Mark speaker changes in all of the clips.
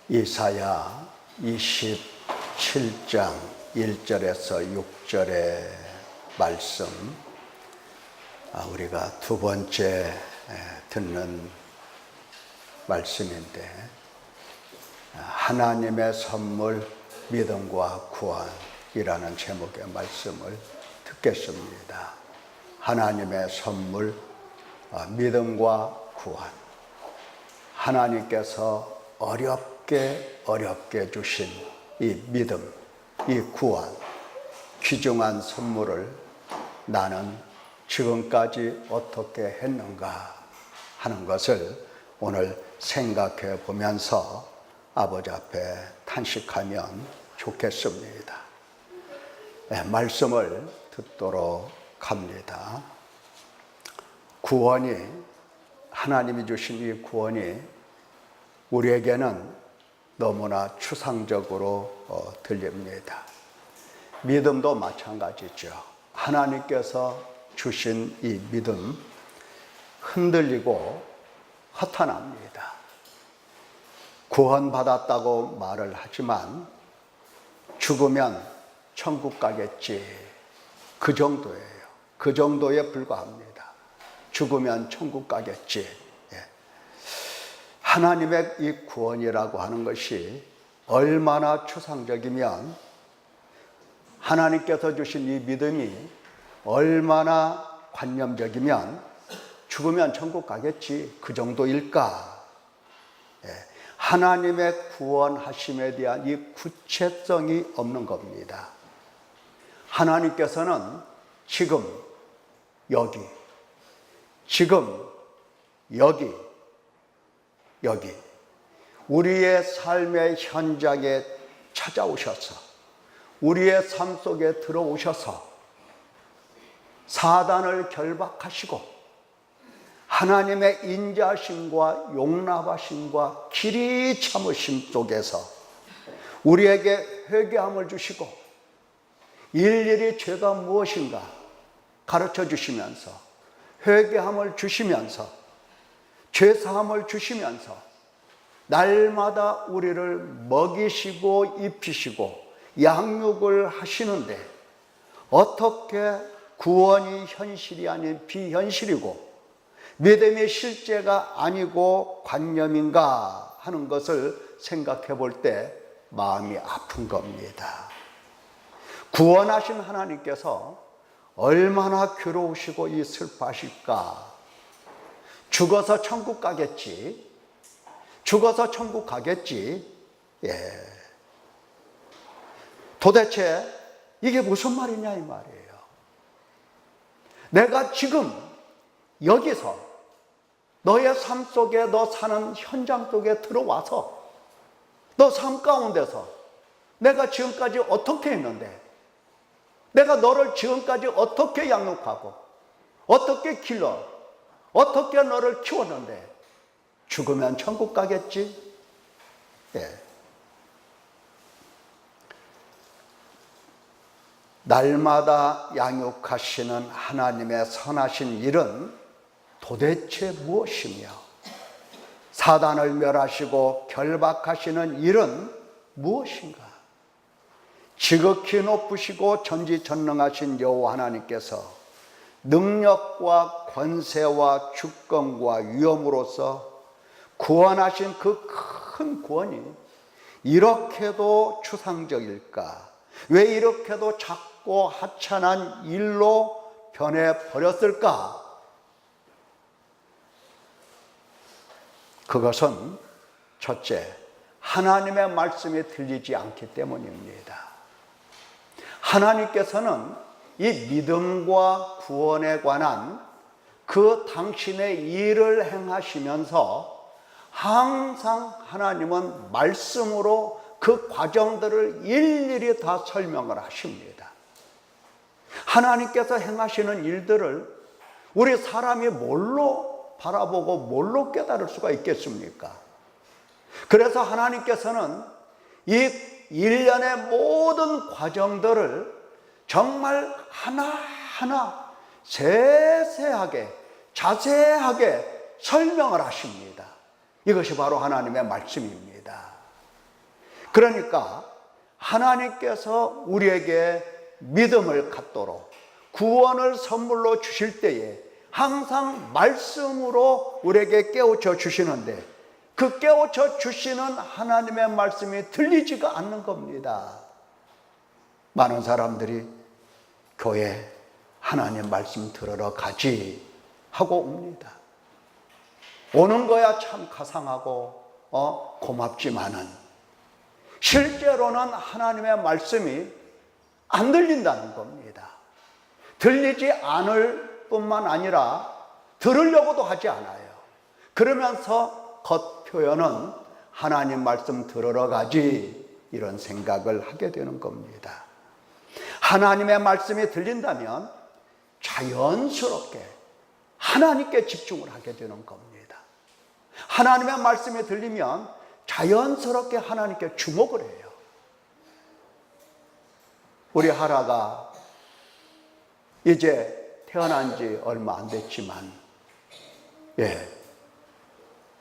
Speaker 1: 이사야 27장 1절에서 6절의 말씀, 우리가 두 번째 듣는 말씀인데, 하나님의 선물 믿음과 구원이라는 제목의 말씀을 듣겠습니다. 하나님의 선물 믿음과 구원. 하나님께서 어렵게 주신 이 믿음, 이 구원, 귀중한 선물을 나는 지금까지 어떻게 했는가 하는 것을 오늘 생각해 보면서 아버지 앞에 탄식하면 좋겠습니다. 말씀을 듣도록 합니다. 구원이, 하나님이 주신 이 구원이 우리에게는 너무나 추상적으로 들립니다. 믿음도 마찬가지죠. 하나님께서 주신 이 믿음, 흔들리고 허탄합니다. 구원받았다고 말을 하지만 죽으면 천국 가겠지, 그 정도예요. 그 정도에 불과합니다. 죽으면 천국 가겠지. 하나님의 이 구원이라고 하는 것이 얼마나 추상적이면, 하나님께서 주신 이 믿음이 얼마나 관념적이면 죽으면 천국 가겠지, 그 정도일까? 하나님의 구원하심에 대한 이 구체성이 없는 겁니다. 하나님께서는 지금 여기, 우리의 삶의 현장에 찾아오셔서, 우리의 삶 속에 들어오셔서 사단을 결박하시고 하나님의 인자하심과 용납하심과 길이 참으심 속에서 우리에게 회개함을 주시고 일일이 죄가 무엇인가 가르쳐 주시면서, 회개함을 주시면서, 죄사함을 주시면서 날마다 우리를 먹이시고 입히시고 양육을 하시는데, 어떻게 구원이 현실이 아닌 비현실이고 믿음이 실제가 아니고 관념인가 하는 것을 생각해 볼 때 마음이 아픈 겁니다. 구원하신 하나님께서 얼마나 괴로우시고 이 슬퍼하실까? 죽어서 천국 가겠지. 도대체 이게 무슨 말이냐 이 말이에요. 내가 지금 여기서 너의 삶 속에, 너 사는 현장 속에 들어와서 너 삶 가운데서 내가 지금까지 어떻게 했는데, 내가 너를 지금까지 어떻게 양육하고 어떻게 길러, 어떻게 너를 키웠는데 죽으면 천국 가겠지? 날마다 양육하시는 하나님의 선하신 일은 도대체 무엇이며, 사단을 멸하시고 결박하시는 일은 무엇인가? 지극히 높으시고 전지전능하신 여호와 하나님께서 능력과 권세와 주권과 위엄으로서 구원하신 그 큰 구원이 이렇게도 추상적일까? 왜 이렇게도 작고 하찮은 일로 변해버렸을까? 그것은 첫째, 하나님의 말씀이 들리지 않기 때문입니다. 하나님께서는 이 믿음과 구원에 관한 그 당신의 일을 행하시면서 항상 하나님은 말씀으로 그 과정들을 일일이 다 설명을 하십니다. 하나님께서 행하시는 일들을 우리 사람이 뭘로 바라보고 뭘로 깨달을 수가 있겠습니까? 그래서 하나님께서는 이 일련의 모든 과정들을 정말 하나하나 세세하게 자세하게 설명을 하십니다. 이것이 바로 하나님의 말씀입니다. 그러니까 하나님께서 우리에게 믿음을 갖도록 구원을 선물로 주실 때에 항상 말씀으로 우리에게 깨우쳐 주시는데, 그 깨우쳐 주시는 하나님의 말씀이 들리지가 않는 겁니다. 많은 사람들이 교회 하나님 말씀 들으러 가지 하고 옵니다. 오는 거야 참 가상하고 고맙지만은 실제로는 하나님의 말씀이 안 들린다는 겁니다. 들리지 않을 뿐만 아니라 들으려고도 하지 않아요. 그러면서 겉표현은 하나님 말씀 들으러 가지, 이런 생각을 하게 되는 겁니다. 하나님의 말씀이 들린다면 자연스럽게 하나님께 집중을 하게 되는 겁니다. 하나님의 말씀이 들리면 자연스럽게 하나님께 주목을 해요. 우리 하라가 이제 태어난 지 얼마 안 됐지만,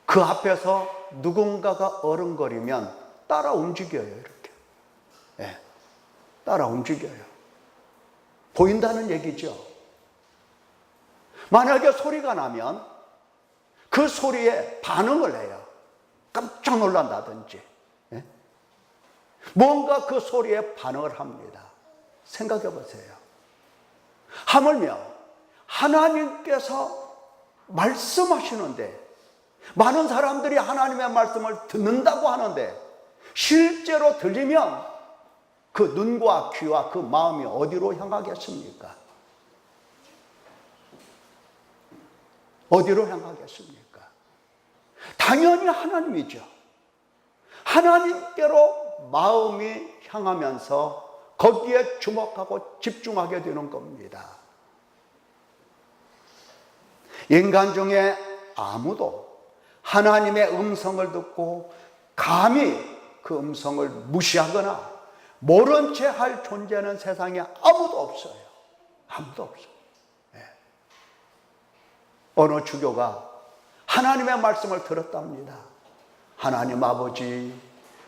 Speaker 1: 그 앞에서 누군가가 어른거리면 따라 움직여요. 이렇게. 따라 움직여요. 보인다는 얘기죠. 만약에 소리가 나면 그 소리에 반응을 해요. 깜짝 놀란다든지, 뭔가 그 소리에 반응을 합니다. 생각해 보세요. 하물며 하나님께서 말씀하시는데, 많은 사람들이 하나님의 말씀을 듣는다고 하는데 실제로 들리면 그 눈과 귀와 그 마음이 어디로 향하겠습니까? 어디로 향하겠습니까? 당연히 하나님이죠. 하나님께로 마음이 향하면서 거기에 주목하고 집중하게 되는 겁니다. 인간 중에 아무도 하나님의 음성을 듣고 감히 그 음성을 무시하거나 모른 채 할 존재는 세상에 아무도 없어요. 아무도 없어요. 어느 주교가 하나님의 말씀을 들었답니다. 하나님 아버지,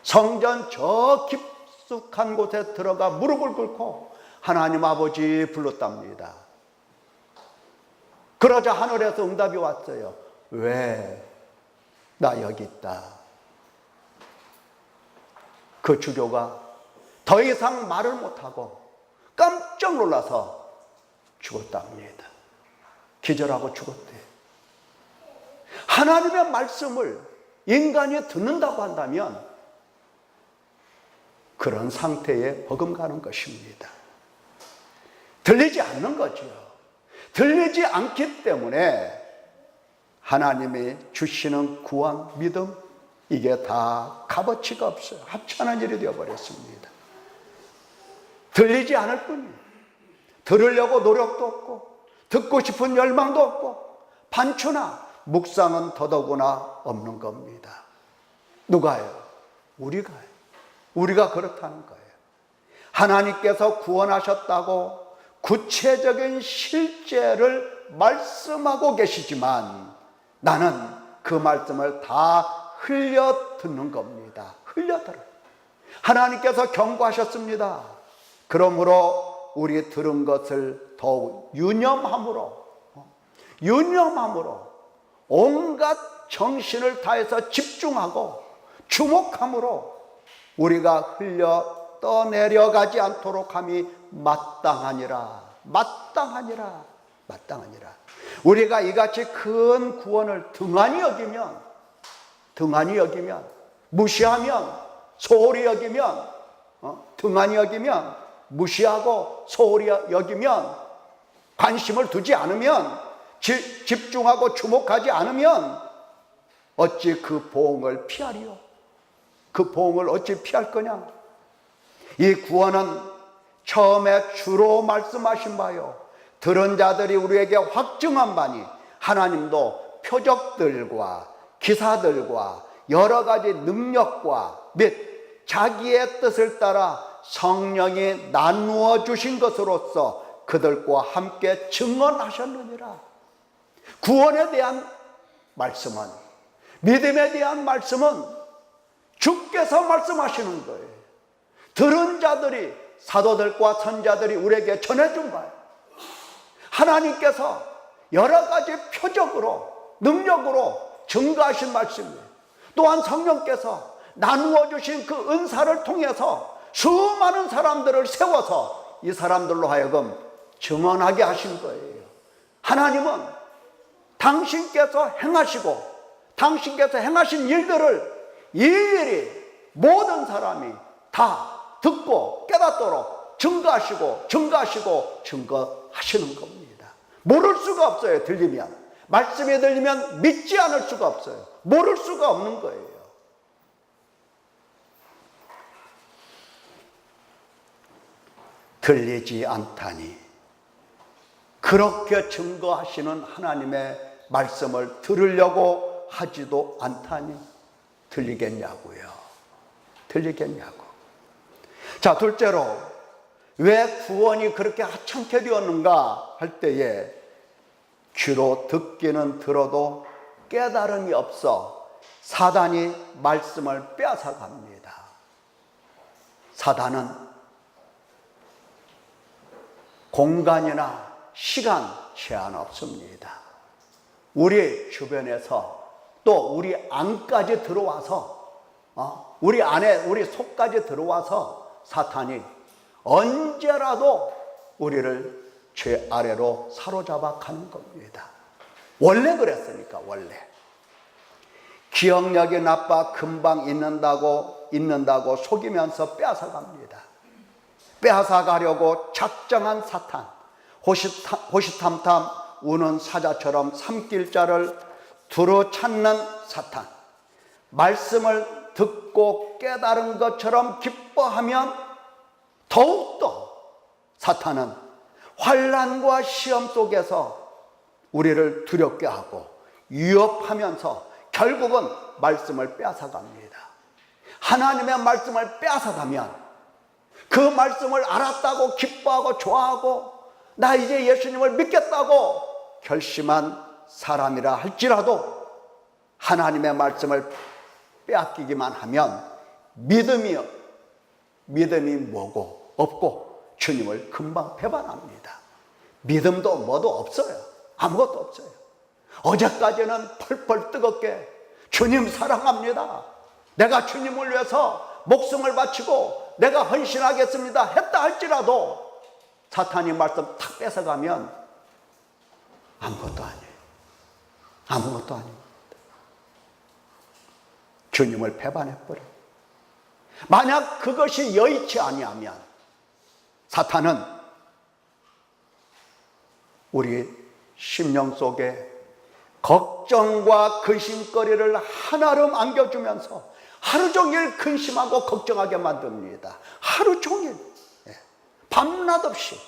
Speaker 1: 성전 저 깊숙한 곳에 들어가 무릎을 꿇고 하나님 아버지 불렀답니다. 그러자 하늘에서 응답이 왔어요. 왜? 나 여기 있다. 그 주교가 더 이상 말을 못하고 깜짝 놀라서 죽었답니다. 기절하고 죽었대요. 하나님의 말씀을 인간이 듣는다고 한다면 그런 상태에 버금가는 것입니다. 들리지 않는 거죠. 들리지 않기 때문에 하나님이 주시는 구원, 믿음, 이게 다 값어치가 없어요. 하찮은 일이 되어버렸습니다. 들리지 않을 뿐이에요. 들으려고 노력도 없고 듣고 싶은 열망도 없고 반추나 묵상은 더더구나 없는 겁니다. 누가요? 우리가요. 우리가 그렇다는 거예요. 하나님께서 구원하셨다고 구체적인 실제를 말씀하고 계시지만 나는 그 말씀을 다 흘려 듣는 겁니다. 흘려 들어요. 하나님께서 경고하셨습니다. 그러므로 우리 들은 것을 더욱 유념함으로 온갖 정신을 다해서 집중하고 주목함으로 우리가 흘려 떠내려가지 않도록 함이 마땅하니라. 우리가 이같이 큰 구원을 등한히 여기면 무시하면 소홀히 여기면 등한히 여기면 무시하고 소홀히 여기면 관심을 두지 않으면 집중하고 주목하지 않으면 어찌 그 보응을 피하리요? 그 보응을 어찌 피할 거냐? 이 구원은 처음에 주로 말씀하신 바요, 들은 자들이 우리에게 확증한 바니 하나님도 표적들과 기사들과 여러 가지 능력과 및 자기의 뜻을 따라 성령이 나누어 주신 것으로서 그들과 함께 증언하셨느니라. 구원에 대한 말씀은, 믿음에 대한 말씀은 주께서 말씀하시는 거예요. 들은 자들이, 사도들과 선자들이 우리에게 전해준 거예요. 하나님께서 여러 가지 표적으로, 능력으로 증거하신 말씀이에요. 또한 성령께서 나누어 주신 그 은사를 통해서 수많은 사람들을 세워서 이 사람들로 하여금 증언하게 하신 거예요. 하나님은 당신께서 행하신 일들을 일일이 모든 사람이 다 듣고 깨닫도록 증거하시는 겁니다. 모를 수가 없어요. 들리면, 말씀이 들리면 믿지 않을 수가 없어요. 모를 수가 없는 거예요. 들리지 않다니, 그렇게 증거하시는 하나님의 말씀을 들으려고 하지도 않다니 들리겠냐고요. 자, 둘째로, 왜 구원이 그렇게 하찮게 되었는가 할 때에 귀로 듣기는 들어도 깨달음이 없어 사단이 말씀을 빼앗아갑니다. 사단은 공간이나 시간 제한 없습니다. 우리 주변에서 또 우리 안까지 들어와서, 우리 안에, 우리 속까지 들어와서 사탄이 언제라도 우리를 죄 아래로 사로잡아 가는 겁니다. 원래 그랬으니까, 원래. 기억력이 나빠 금방 잊는다고 속이면서 빼앗아갑니다. 빼앗아가려고 작정한 사탄, 호시탐탐 우는 사자처럼 삼킬자를 두루 찾는 사탄, 말씀을 듣고 깨달은 것처럼 기뻐하면 더욱더 사탄은 환난과 시험 속에서 우리를 두렵게 하고 위협하면서 결국은 말씀을 빼앗아갑니다. 하나님의 말씀을 빼앗아가면 그 말씀을 알았다고 기뻐하고 좋아하고 나 이제 예수님을 믿겠다고 결심한 사람이라 할지라도 하나님의 말씀을 빼앗기기만 하면 믿음이 뭐고 없고 주님을 금방 배반합니다. 믿음도 뭐도 없어요. 아무것도 없어요. 어제까지는 펄펄 뜨겁게 주님 사랑합니다, 내가 주님을 위해서 목숨을 바치고 내가 헌신하겠습니다 했다 할지라도 사탄이 말씀 탁 뺏어가면 아무것도 아닙니다. 주님을 배반해버려. 만약 그것이 여의치 아니하면 사탄은 우리 심령 속에 걱정과 근심거리를 한아름 안겨주면서 하루 종일 근심하고 걱정하게 만듭니다. 하루 종일, 밤낮 없이.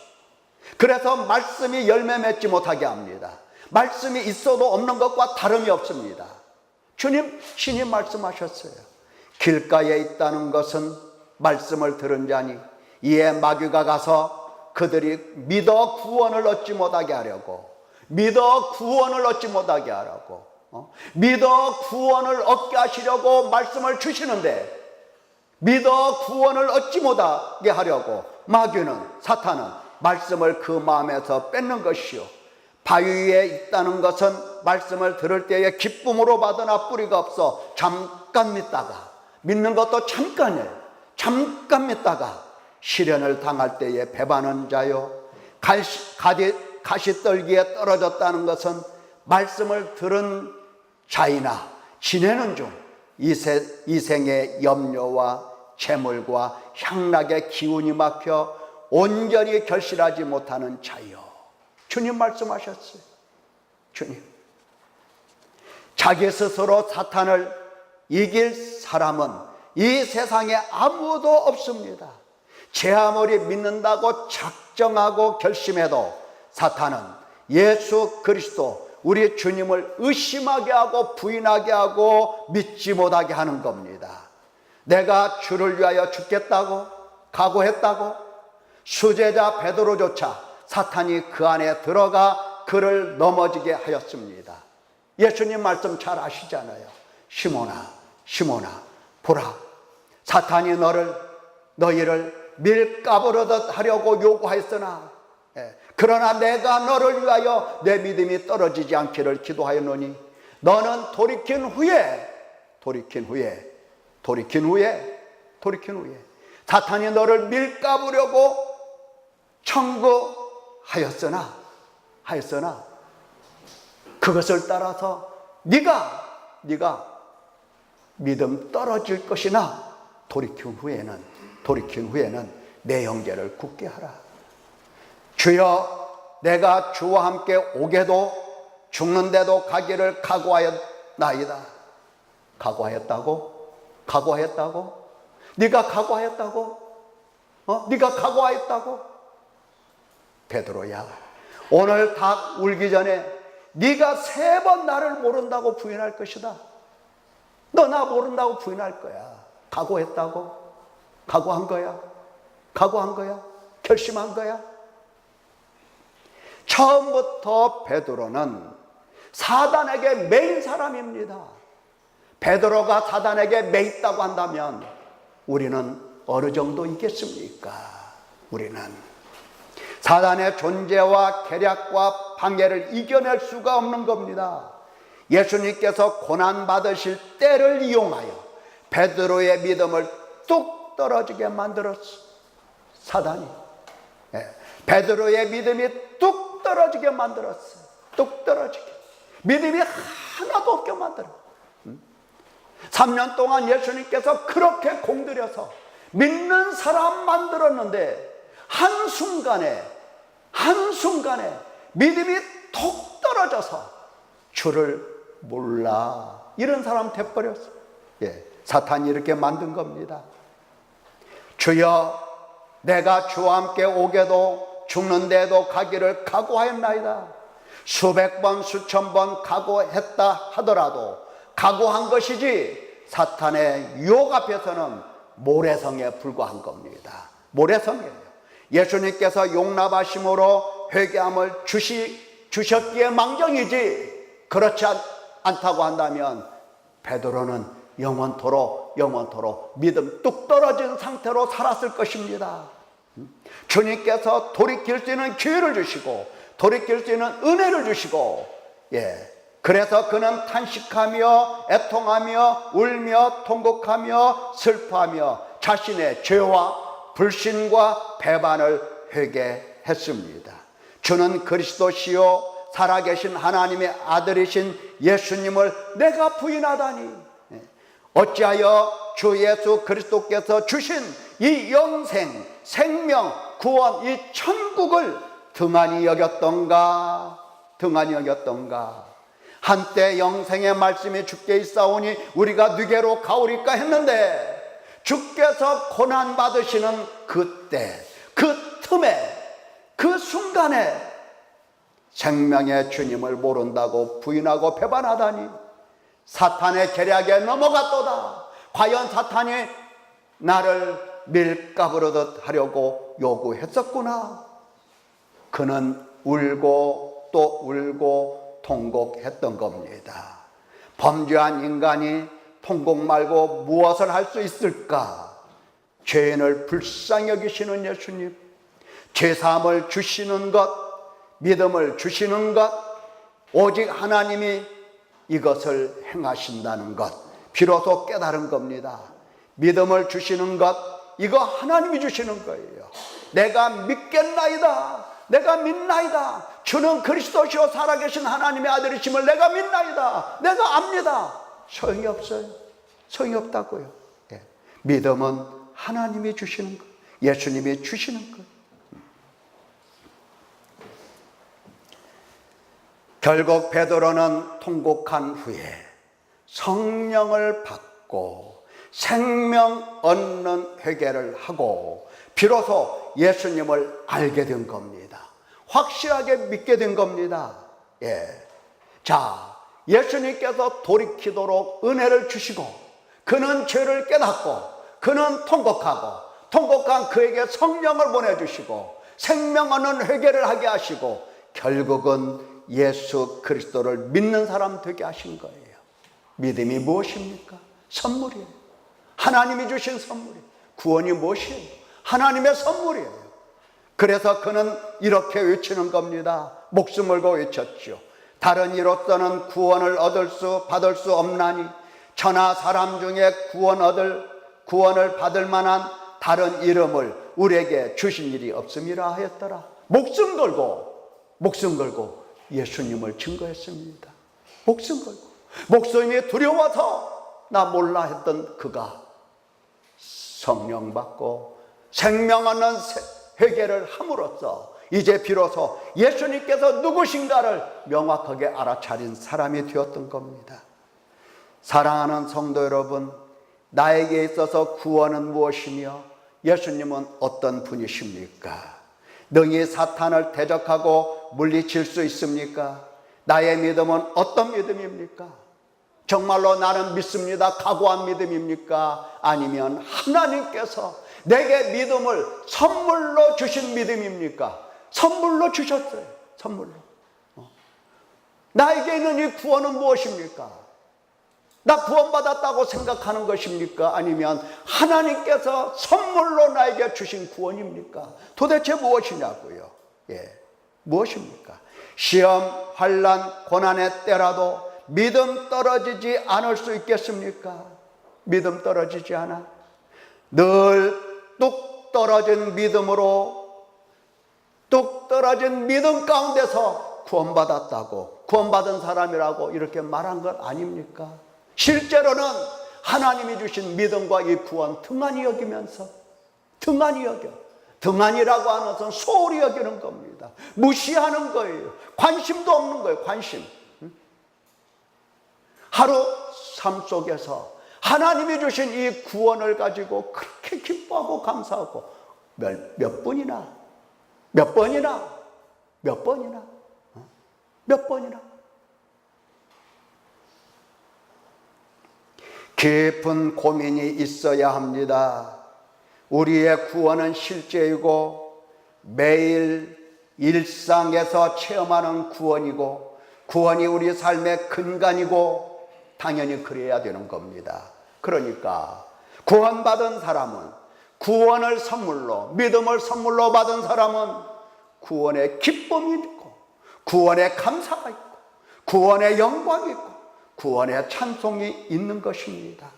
Speaker 1: 그래서 말씀이 열매 맺지 못하게 합니다. 말씀이 있어도 없는 것과 다름이 없습니다. 신이 말씀하셨어요. 길가에 있다는 것은 말씀을 들은 자니 이에 마귀가 가서 그들이 믿어 구원을 얻지 못하게 하려고, 믿어 구원을 얻게 하시려고 말씀을 주시는데, 믿어 구원을 얻지 못하게 하려고 마귀는, 사탄은 말씀을 그 마음에서 뺏는 것이요, 바위 위에 있다는 것은 말씀을 들을 때에 기쁨으로 받으나 뿌리가 없어 잠깐 믿다가, 믿는 것도 잠깐이에요. 잠깐 믿다가 시련을 당할 때에 배반한 자요, 가시떨기에 떨어졌다는 것은 말씀을 들은 자이나 지내는 중 이생의 염려와 재물과 향락의 기운이 막혀 온전히 결실하지 못하는 자요. 주님 말씀하셨어요. 주님, 자기 스스로 사탄을 이길 사람은 이 세상에 아무도 없습니다. 제 아무리 믿는다고 작정하고 결심해도 사탄은 예수 그리스도, 우리 주님을 의심하게 하고 부인하게 하고 믿지 못하게 하는 겁니다. 내가 주를 위하여 죽겠다고 각오했다고 수제자 베드로조차 사탄이 그 안에 들어가 그를 넘어지게 하였습니다. 예수님 말씀 잘 아시잖아요. 시몬아, 시몬아, 보라, 사탄이 너희를 밀가부르듯 하려고 요구하였으나 그러나 내가 너를 위하여 내 믿음이 떨어지지 않기를 기도하였노니 너는 돌이킨 후에 사탄이 너를 밀가부려고 청구하였으나 그것을 따라서 네가 믿음 떨어질 것이나 돌이킨 후에는 내 형제를 굳게 하라. 주여, 내가 주와 함께 오게도 죽는데도 가기를 각오하였나이다. 각오하였다고? 네가 각오하였다고? 베드로야, 오늘 닭 울기 전에 네가 3번 나를 모른다고 부인할 것이다. 너 나 모른다고 부인할 거야. 각오했다고? 각오한 거야? 결심한 거야? 처음부터 베드로는 사단에게 매인 사람입니다. 베드로가 사단에게 매있다고 한다면 우리는 어느 정도 있겠습니까? 우리는 사단의 존재와 계략과 방해를 이겨낼 수가 없는 겁니다. 예수님께서 고난받으실 때를 이용하여 베드로의 믿음을 뚝 떨어지게 만들었어. 사단이 베드로의 믿음이 뚝 떨어지게 만들었어. 뚝 떨어지게, 믿음이 하나도 없게 만들어. 3년 동안 예수님께서 그렇게 공들여서 믿는 사람 만들었는데 한순간에 믿음이 톡 떨어져서 주를 몰라, 이런 사람 돼버렸어. 사탄이 이렇게 만든 겁니다. 주여, 내가 주와 함께 오게도 죽는데도 가기를 각오하였나이다. 수백 번 수천 번 각오했다 하더라도 각오한 것이지 사탄의 유혹 앞에서는 모래성에 불과한 겁니다. 모래성이에요. 예수님께서 용납하심으로 회개함을 주셨기에 망정이지, 그렇지 않다고 한다면 베드로는 영원토록 믿음 뚝 떨어진 상태로 살았을 것입니다. 주님께서 돌이킬 수 있는 기회를 주시고 돌이킬 수 있는 은혜를 주시고, 그래서 그는 탄식하며 애통하며 울며 통곡하며 슬퍼하며 자신의 죄와 불신과 배반을 회개했습니다. 주는 그리스도시요 살아계신 하나님의 아들이신 예수님을 내가 부인하다니, 어찌하여 주 예수 그리스도께서 주신 이 영생, 생명, 구원, 이 천국을 등한히 여겼던가. 한때 영생의 말씀이 주께 있사오니 우리가 누게로 가오리까 했는데, 주께서 고난 받으시는 그때, 그 틈에, 그 순간에 생명의 주님을 모른다고 부인하고 배반하다니 사탄의 계략에 넘어갔도다. 과연 사탄이 나를 밀가부르듯 하려고 요구했었구나. 그는 울고 또 울고 통곡했던 겁니다. 범죄한 인간이 통곡 말고 무엇을 할 수 있을까? 죄인을 불쌍히 여기시는 예수님, 죄사함을 주시는 것, 믿음을 주시는 것, 오직 하나님이 이것을 행하신다는 것, 비로소 깨달은 겁니다. 믿음을 주시는 것, 이거 하나님이 주시는 거예요. 내가 믿겠나이다. 내가 믿나이다. 주는 그리스도시요 살아계신 하나님의 아들이심을 내가 믿나이다. 내가 압니다. 소용이 없어요. 소용이 없다고요. 믿음은 하나님이 주시는 것, 예수님이 주시는 것. 결국 베드로는 통곡한 후에 성령을 받고 생명 얻는 회개를 하고 비로소 예수님을 알게 된 겁니다. 확실하게 믿게 된 겁니다. 자, 예수님께서 돌이키도록 은혜를 주시고 그는 죄를 깨닫고 그는 통곡한 그에게 성령을 보내주시고 생명 얻는 회개를 하게 하시고 결국은 예수 그리스도를 믿는 사람 되게 하신 거예요. 믿음이 무엇입니까? 선물이에요. 하나님이 주신 선물이에요. 구원이 무엇이에요? 하나님의 선물이에요. 그래서 그는 이렇게 외치는 겁니다. 목숨 걸고 외쳤죠. 다른 이로서는 구원을 받을 수 없나니 천하 사람 중에 구원을 받을 만한 다른 이름을 우리에게 주신 일이 없음이라 하였더라. 목숨 걸고 예수님을 증거했습니다. 목숨 걸고. 목숨이 두려워서 나 몰라 했던 그가 성령 받고 생명 얻는 회개를 함으로써 이제 비로소 예수님께서 누구신가를 명확하게 알아차린 사람이 되었던 겁니다. 사랑하는 성도 여러분, 나에게 있어서 구원은 무엇이며 예수님은 어떤 분이십니까? 능히 사탄을 대적하고 물리칠 수 있습니까? 나의 믿음은 어떤 믿음입니까? 정말로 나는 믿습니다, 각오한 믿음입니까? 아니면 하나님께서 내게 믿음을 선물로 주신 믿음입니까? 선물로 주셨어요. 선물로. 나에게 있는 이 구원은 무엇입니까? 나 구원받았다고 생각하는 것입니까? 아니면 하나님께서 선물로 나에게 주신 구원입니까? 도대체 무엇이냐고요? 무엇입니까? 시험, 환난, 고난의 때라도 믿음 떨어지지 않을 수 있겠습니까? 믿음 떨어지지 않아. 늘 뚝 떨어진 믿음 가운데서 구원받았다고, 구원받은 사람이라고 이렇게 말한 것 아닙니까? 실제로는 하나님이 주신 믿음과 이 구원 등한히 여기면서, 등한이라고 하는 것은 소홀히 여기는 겁니다. 무시하는 거예요. 관심도 없는 거예요. 관심. 하루 삶 속에서 하나님이 주신 이 구원을 가지고 그렇게 기뻐하고 감사하고 몇 번이나 깊은 고민이 있어야 합니다. 우리의 구원은 실제이고 매일 일상에서 체험하는 구원이고, 구원이 우리 삶의 근간이고 당연히 그래야 되는 겁니다. 그러니까 구원받은 사람은, 구원을 선물로, 믿음을 선물로 받은 사람은 구원의 기쁨이 있고, 구원의 감사가 있고, 구원의 영광이 있고, 구원의 찬송이 있는 것입니다.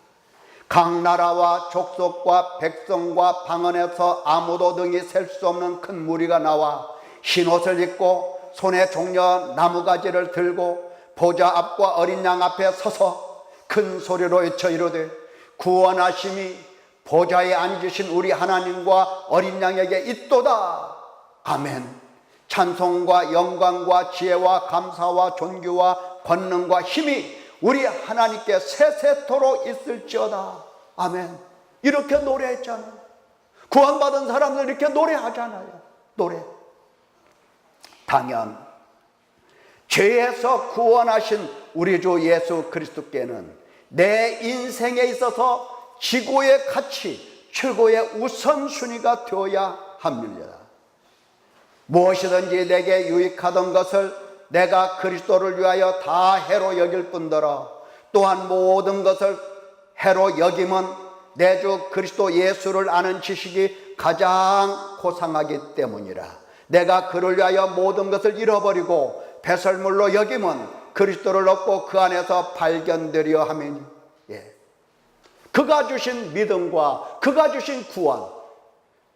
Speaker 1: 각 나라와 족속과 백성과 방언에서 아무도 등이 셀 수 없는 큰 무리가 나와 흰옷을 입고 손에 종려 나무가지를 들고 보좌 앞과 어린 양 앞에 서서 큰 소리로 외쳐 이르되 구원하심이 보좌에 앉으신 우리 하나님과 어린 양에게 있도다. 아멘. 찬송과 영광과 지혜와 감사와 존귀와 권능과 힘이 우리 하나님께 세세토록 있을지어다. 아멘. 이렇게 노래했잖아요. 구원받은 사람들 이렇게 노래하잖아요. 노래. 당연 죄에서 구원하신 우리 주 예수 그리스도께는 내 인생에 있어서 지고의 가치, 최고의 우선순위가 되어야 합니다. 무엇이든지 내게 유익하던 것을 내가 그리스도를 위하여 다 해로 여길 뿐더러 또한 모든 것을 해로 여김은 내 주 그리스도 예수를 아는 지식이 가장 고상하기 때문이라. 내가 그를 위하여 모든 것을 잃어버리고 배설물로 여김은 그리스도를 얻고 그 안에서 발견되려 하매니. 그가 주신 믿음과 그가 주신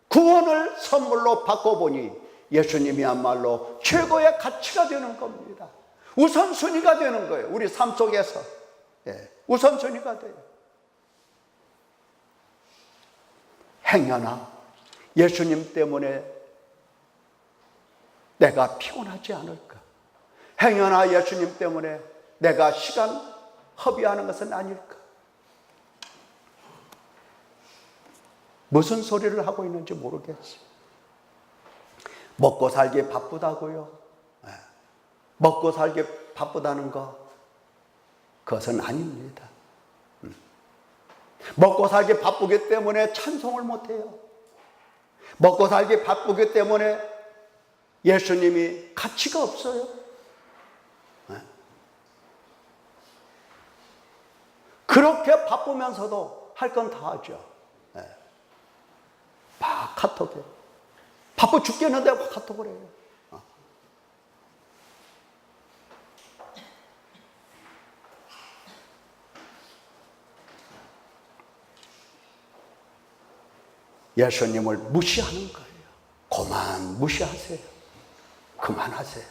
Speaker 1: 구원을 선물로 바꿔보니 예수님이야말로 최고의 가치가 되는 겁니다. 우선순위가 되는 거예요. 우리 삶 속에서 우선순위가 돼요. 행여나 예수님 때문에 내가 피곤하지 않을까? 행여나 예수님 때문에 내가 시간 허비하는 것은 아닐까? 무슨 소리를 하고 있는지 모르겠어요. 먹고 살기 바쁘다고요? 먹고 살기 바쁘다는 거, 그것은 아닙니다. 먹고 살기 바쁘기 때문에 찬송을 못해요. 먹고 살기 바쁘기 때문에 예수님이 가치가 없어요. 그렇게 바쁘면서도 할 건 다 하죠. 막 카톡해. 바빠 죽겠는데 막 카톡을 해요. 예수님을 무시하는 거예요. 그만 무시하세요. 그만하세요.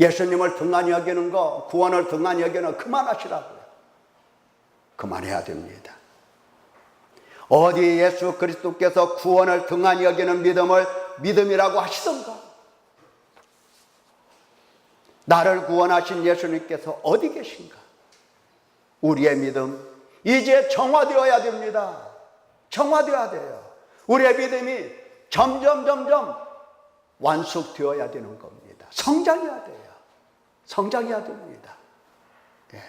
Speaker 1: 예수님을 등한히 여기는 거, 구원을 등한히 여기는 거 그만하시라고요. 그만해야 됩니다. 어디 예수 그리스도께서 구원을 등한히 여기는 믿음을 믿음이라고 하시던가? 나를 구원하신 예수님께서 어디 계신가? 우리의 믿음 이제 정화되어야 됩니다. 정화되어야 돼요. 우리의 믿음이 점점 완숙되어야 되는 겁니다. 성장해야 돼요. 성장해야 됩니다. 예.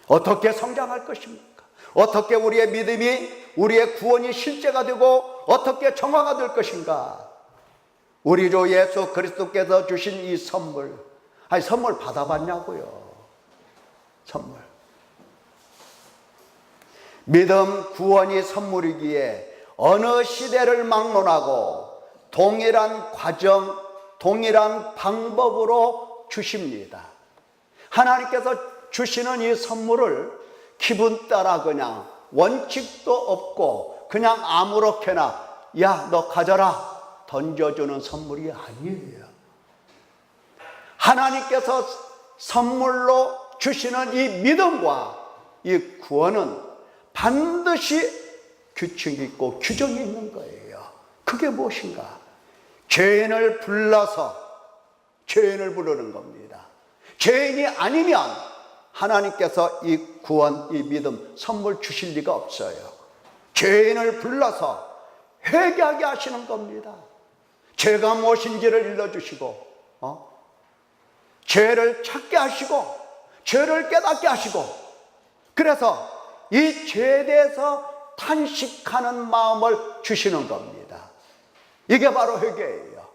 Speaker 1: 어떻게 성장할 것입니까? 어떻게 우리의 믿음이, 우리의 구원이 실제가 되고 어떻게 정화가 될 것인가? 우리 주 예수 그리스도께서 주신 이 선물, 아니 선물 받아봤냐고요. 선물. 믿음 구원이 선물이기에 어느 시대를 막론하고 동일한 과정, 동일한 방법으로 주십니다. 하나님께서 주시는 이 선물을 기분 따라 그냥 원칙도 없고 그냥 아무렇게나 야, 너 가져라 던져주는 선물이 아니에요. 하나님께서 선물로 주시는 이 믿음과 이 구원은 반드시 규칙이 있고 규정이 있는 거예요. 그게 무엇인가? 죄인을 불러서 죄인을 부르는 겁니다. 죄인이 아니면 하나님께서 이 구원, 이 믿음, 선물 주실 리가 없어요. 죄인을 불러서 회개하게 하시는 겁니다. 죄가 무엇인지를 일러주시고 죄를 찾게 하시고 죄를 깨닫게 하시고 그래서 이 죄에 대해서 탄식하는 마음을 주시는 겁니다. 이게 바로 회개예요.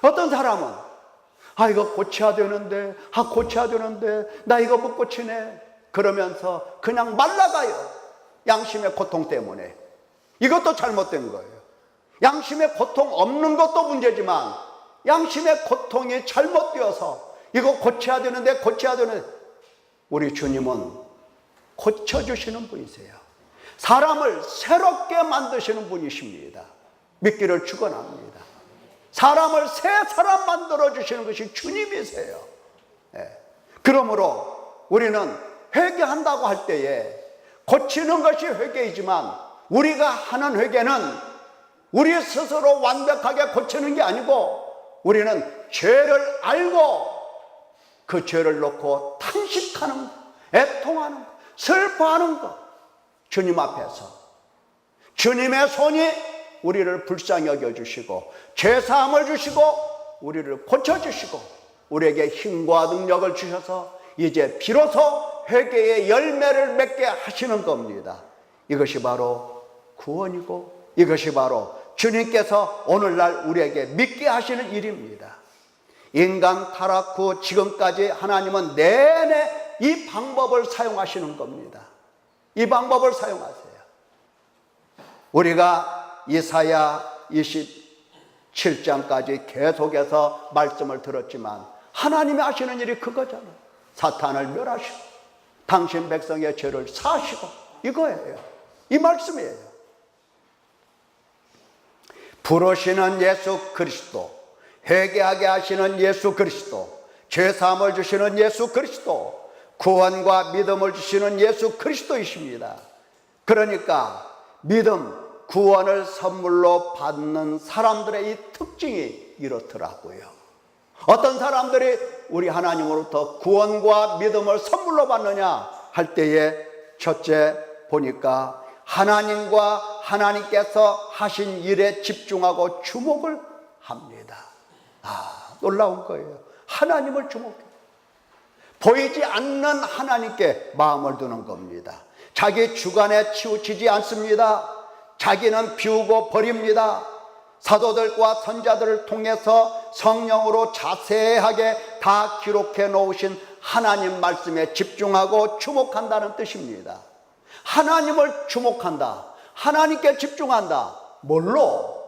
Speaker 1: 어떤 사람은 이거 고쳐야 되는데 고쳐야 되는데 나 이거 못 고치네 그러면서 그냥 말라가요. 양심의 고통 때문에. 이것도 잘못된 거예요. 양심의 고통 없는 것도 문제지만 양심의 고통이 잘못되어서 이거 고쳐야 되는데 우리 주님은 고쳐주시는 분이세요. 사람을 새롭게 만드시는 분이십니다. 믿기를 축원합니다. 사람을 새 사람 만들어주시는 것이 주님이세요. 그러므로 우리는 회개한다고 할 때에 고치는 것이 회개이지만 우리가 하는 회개는 우리 스스로 완벽하게 고치는 게 아니고 우리는 죄를 알고 그 죄를 놓고 탄식하는 것, 애통하는 것, 슬퍼하는 것, 주님 앞에서 주님의 손이 우리를 불쌍히 여겨주시고 죄사함을 주시고 우리를 고쳐주시고 우리에게 힘과 능력을 주셔서 이제 비로소 회개의 열매를 맺게 하시는 겁니다. 이것이 바로 구원이고 이것이 바로 주님께서 오늘날 우리에게 믿게 하시는 일입니다. 인간 타락 후 지금까지 하나님은 내내 이 방법을 사용하시는 겁니다. 이 방법을 사용하세요. 우리가 이사야 27장까지 계속해서 말씀을 들었지만 하나님이 하시는 일이 그거잖아요. 사탄을 멸하시고 당신 백성의 죄를 사하시고 이거예요. 이 말씀이에요. 부르시는 예수 그리스도, 회개하게 하시는 예수 그리스도, 죄사함을 주시는 예수 그리스도, 구원과 믿음을 주시는 예수 그리스도이십니다. 그러니까 믿음, 구원을 선물로 받는 사람들의 이 특징이 이렇더라고요. 어떤 사람들이 우리 하나님으로부터 구원과 믿음을 선물로 받느냐 할 때에 첫째 보니까 하나님과 하나님께서 하신 일에 집중하고 주목을 합니다. 놀라운 거예요. 하나님을 주목해요. 보이지 않는 하나님께 마음을 두는 겁니다. 자기 주관에 치우치지 않습니다. 자기는 비우고 버립니다. 사도들과 선자들을 통해서 성령으로 자세하게 다 기록해 놓으신 하나님 말씀에 집중하고 주목한다는 뜻입니다. 하나님을 주목한다. 하나님께 집중한다. 뭘로?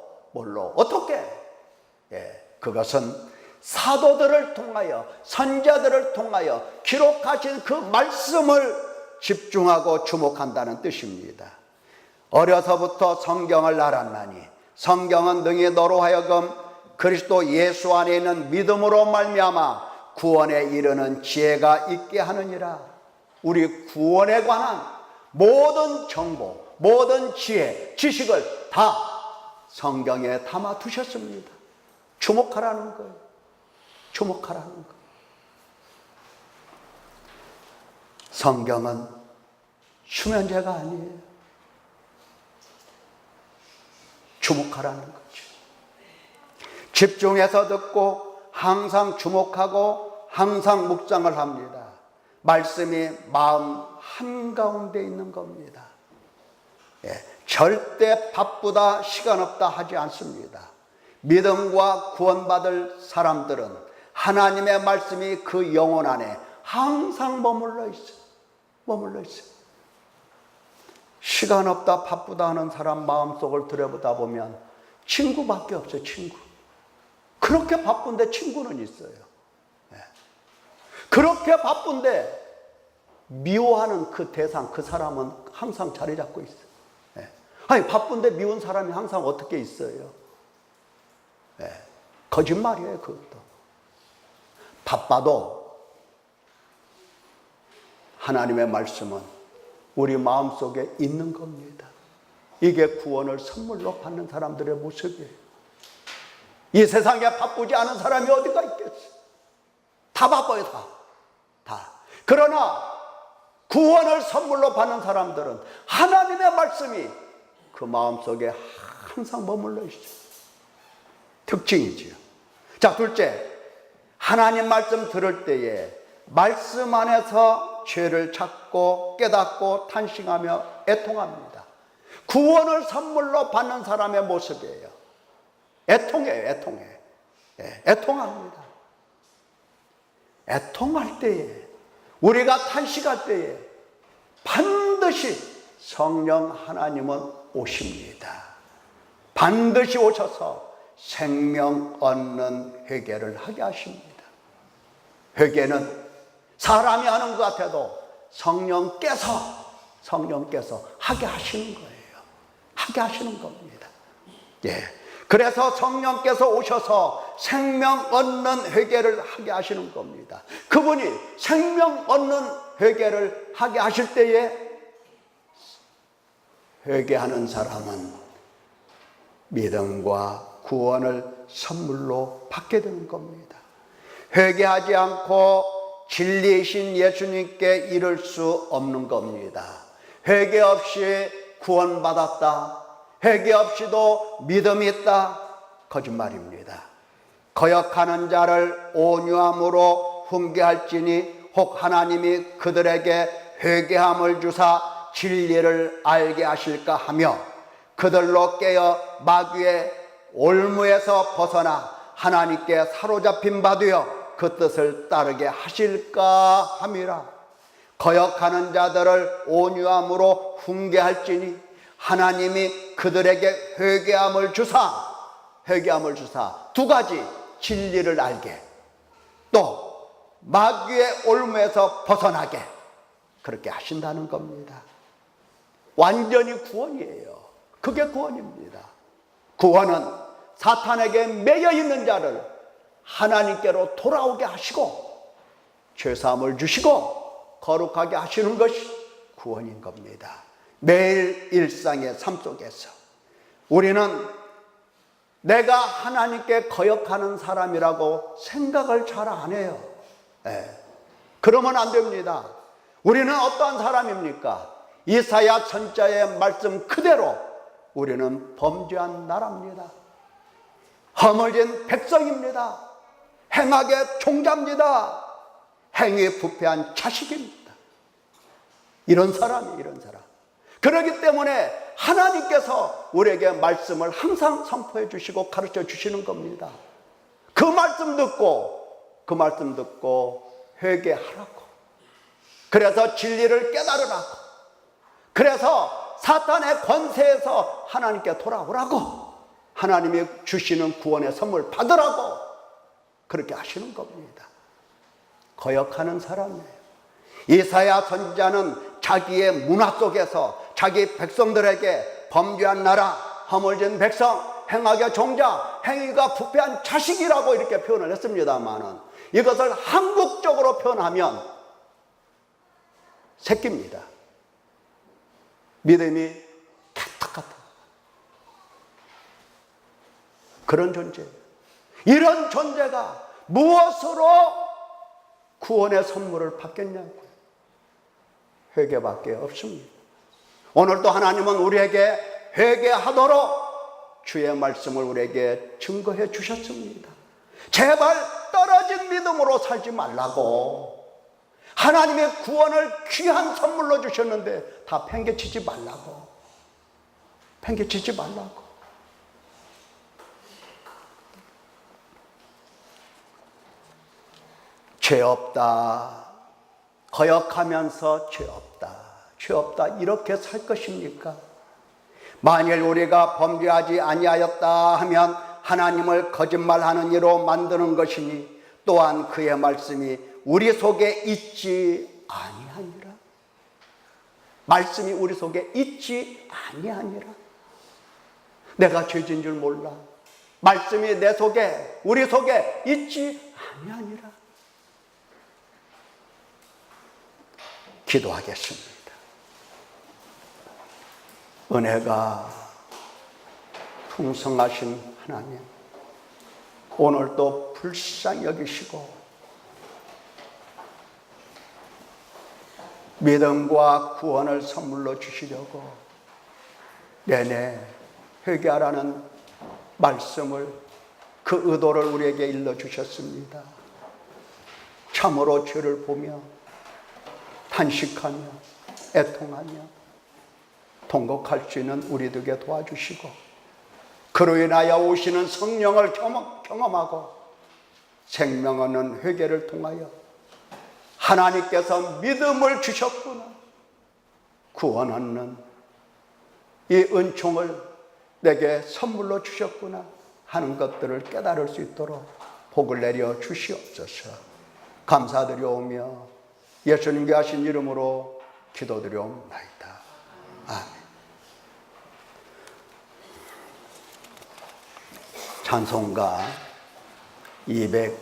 Speaker 1: 어떻게? 그것은 사도들을 통하여, 선자들을 통하여 기록하신 그 말씀을 집중하고 주목한다는 뜻입니다. 어려서부터 성경을 알았나니 성경은 능히 너로 하여금 그리스도 예수 안에 있는 믿음으로 말미암아 구원에 이르는 지혜가 있게 하느니라. 우리 구원에 관한 모든 정보, 모든 지혜, 지식을 다 성경에 담아 두셨습니다. 주목하라는 거예요. 주목하라는 거. 성경은 수면제가 아니에요. 주목하라는 거죠. 집중해서 듣고 항상 주목하고 항상 묵상을 합니다. 말씀이 마음 한가운데 있는 겁니다. 절대 바쁘다, 시간 없다 하지 않습니다. 믿음과 구원받을 사람들은 하나님의 말씀이 그 영혼 안에 항상 머물러 있어요. 시간 없다, 바쁘다 하는 사람 마음속을 들여보다 보면 친구밖에 없어요. 친구. 그렇게 바쁜데 친구는 있어요. 그렇게 바쁜데 미워하는 그 대상, 그 사람은 항상 자리 잡고 있어요. 아니, 바쁜데 미운 사람이 항상 어떻게 있어요? 거짓말이에요, 그것도. 바빠도 하나님의 말씀은 우리 마음속에 있는 겁니다. 이게 구원을 선물로 받는 사람들의 모습이에요. 이 세상에 바쁘지 않은 사람이 어디가 있겠어요? 다 바빠요, 다. 그러나 구원을 선물로 받는 사람들은 하나님의 말씀이 그 마음속에 항상 머물러 있어요. 특징이지요. 자, 둘째, 하나님 말씀 들을 때에 말씀 안에서 죄를 찾고 깨닫고 탄식하며 애통합니다. 구원을 선물로 받는 사람의 모습이에요. 애통해요. 애통합니다. 애통할 때에, 우리가 탄식할 때에 반드시 성령 하나님은 오십니다. 반드시 오셔서 생명 얻는 회개를 하게 하십니다. 회개는 사람이 하는 것 같아도 성령께서 하게 하시는 거예요. 하게 하시는 겁니다. 그래서 성령께서 오셔서 생명 얻는 회개를 하게 하시는 겁니다. 그분이 생명 얻는 회개를 하게 하실 때에 회개하는 사람은 믿음과 구원을 선물로 받게 되는 겁니다. 회개하지 않고 진리이신 예수님께 이를 수 없는 겁니다. 회개 없이 구원받았다, 회개 없이도 믿음이 있다, 거짓말입니다. 거역하는 자를 온유함으로 훈계할지니 혹 하나님이 그들에게 회개함을 주사 진리를 알게 하실까 하며 그들로 깨어 마귀의 올무에서 벗어나 하나님께 사로잡힌 바 되어 그 뜻을 따르게 하실까 함이라. 거역하는 자들을 온유함으로 훈계할지니 하나님이 그들에게 회개함을 주사 두 가지, 진리를 알게, 또 마귀의 올무에서 벗어나게, 그렇게 하신다는 겁니다. 완전히 구원이에요. 그게 구원입니다. 구원은 사탄에게 매여 있는 자를 하나님께로 돌아오게 하시고 죄사함을 주시고 거룩하게 하시는 것이 구원인 겁니다. 매일 일상의 삶 속에서 우리는 내가 하나님께 거역하는 사람이라고 생각을 잘 안 해요. 그러면 안 됩니다. 우리는 어떠한 사람입니까? 이사야 선자의 말씀 그대로 우리는 범죄한 나라입니다. 허물진 백성입니다. 행악의 종자입니다. 행위 부패한 자식입니다. 이런 사람. 그렇기 때문에 하나님께서 우리에게 말씀을 항상 선포해 주시고 가르쳐 주시는 겁니다. 그 말씀 듣고 회개하라고. 그래서 진리를 깨달으라고. 그래서 사탄의 권세에서 하나님께 돌아오라고, 하나님이 주시는 구원의 선물 받으라고 그렇게 하시는 겁니다. 거역하는 사람이에요. 이사야 선지자는 자기의 문화 속에서 자기 백성들에게 범죄한 나라, 허물진 백성, 행악의 종자, 행위가 부패한 자식이라고 이렇게 표현을 했습니다만은, 이것을 한국적으로 표현하면 새끼입니다. 믿음이 개떡 같은 그런 존재예요. 이런 존재가 무엇으로 구원의 선물을 받겠냐고요. 회개밖에 없습니다. 오늘도 하나님은 우리에게 회개하도록 주의 말씀을 우리에게 증거해 주셨습니다. 제발 떨어진 믿음으로 살지 말라고, 하나님의 구원을 귀한 선물로 주셨는데 다 팽개치지 말라고, 팽개치지 말라고. 죄 없다, 거역하면서 죄 없다, 죄 없다 이렇게 살 것입니까? 만일 우리가 범죄하지 아니하였다 하면 하나님을 거짓말하는 이로 만드는 것이니, 또한 그의 말씀이 우리 속에 있지 아니하니라. 말씀이 우리 속에 있지 아니하니라. 내가 죄진 줄 몰라. 말씀이 내 속에, 우리 속에 있지 아니하니라. 기도하겠습니다. 은혜가 풍성하신 하나님, 오늘도 불쌍히 여기시고 믿음과 구원을 선물로 주시려고 내내 회개하라는 말씀을, 그 의도를 우리에게 일러주셨습니다. 참으로 죄를 보며 탄식하며 애통하며 통곡할 수 있는 우리 되게 도와주시고, 그로 인하여 오시는 성령을 경험하고 생명 얻는 회개를 통하여 하나님께서 믿음을 주셨구나, 구원 얻는 이 은총을 내게 선물로 주셨구나 하는 것들을 깨달을 수 있도록 복을 내려 주시옵소서. 감사드려오며 예수님께 하신 이름으로 기도드려옵나이다. 아멘. 찬송가 260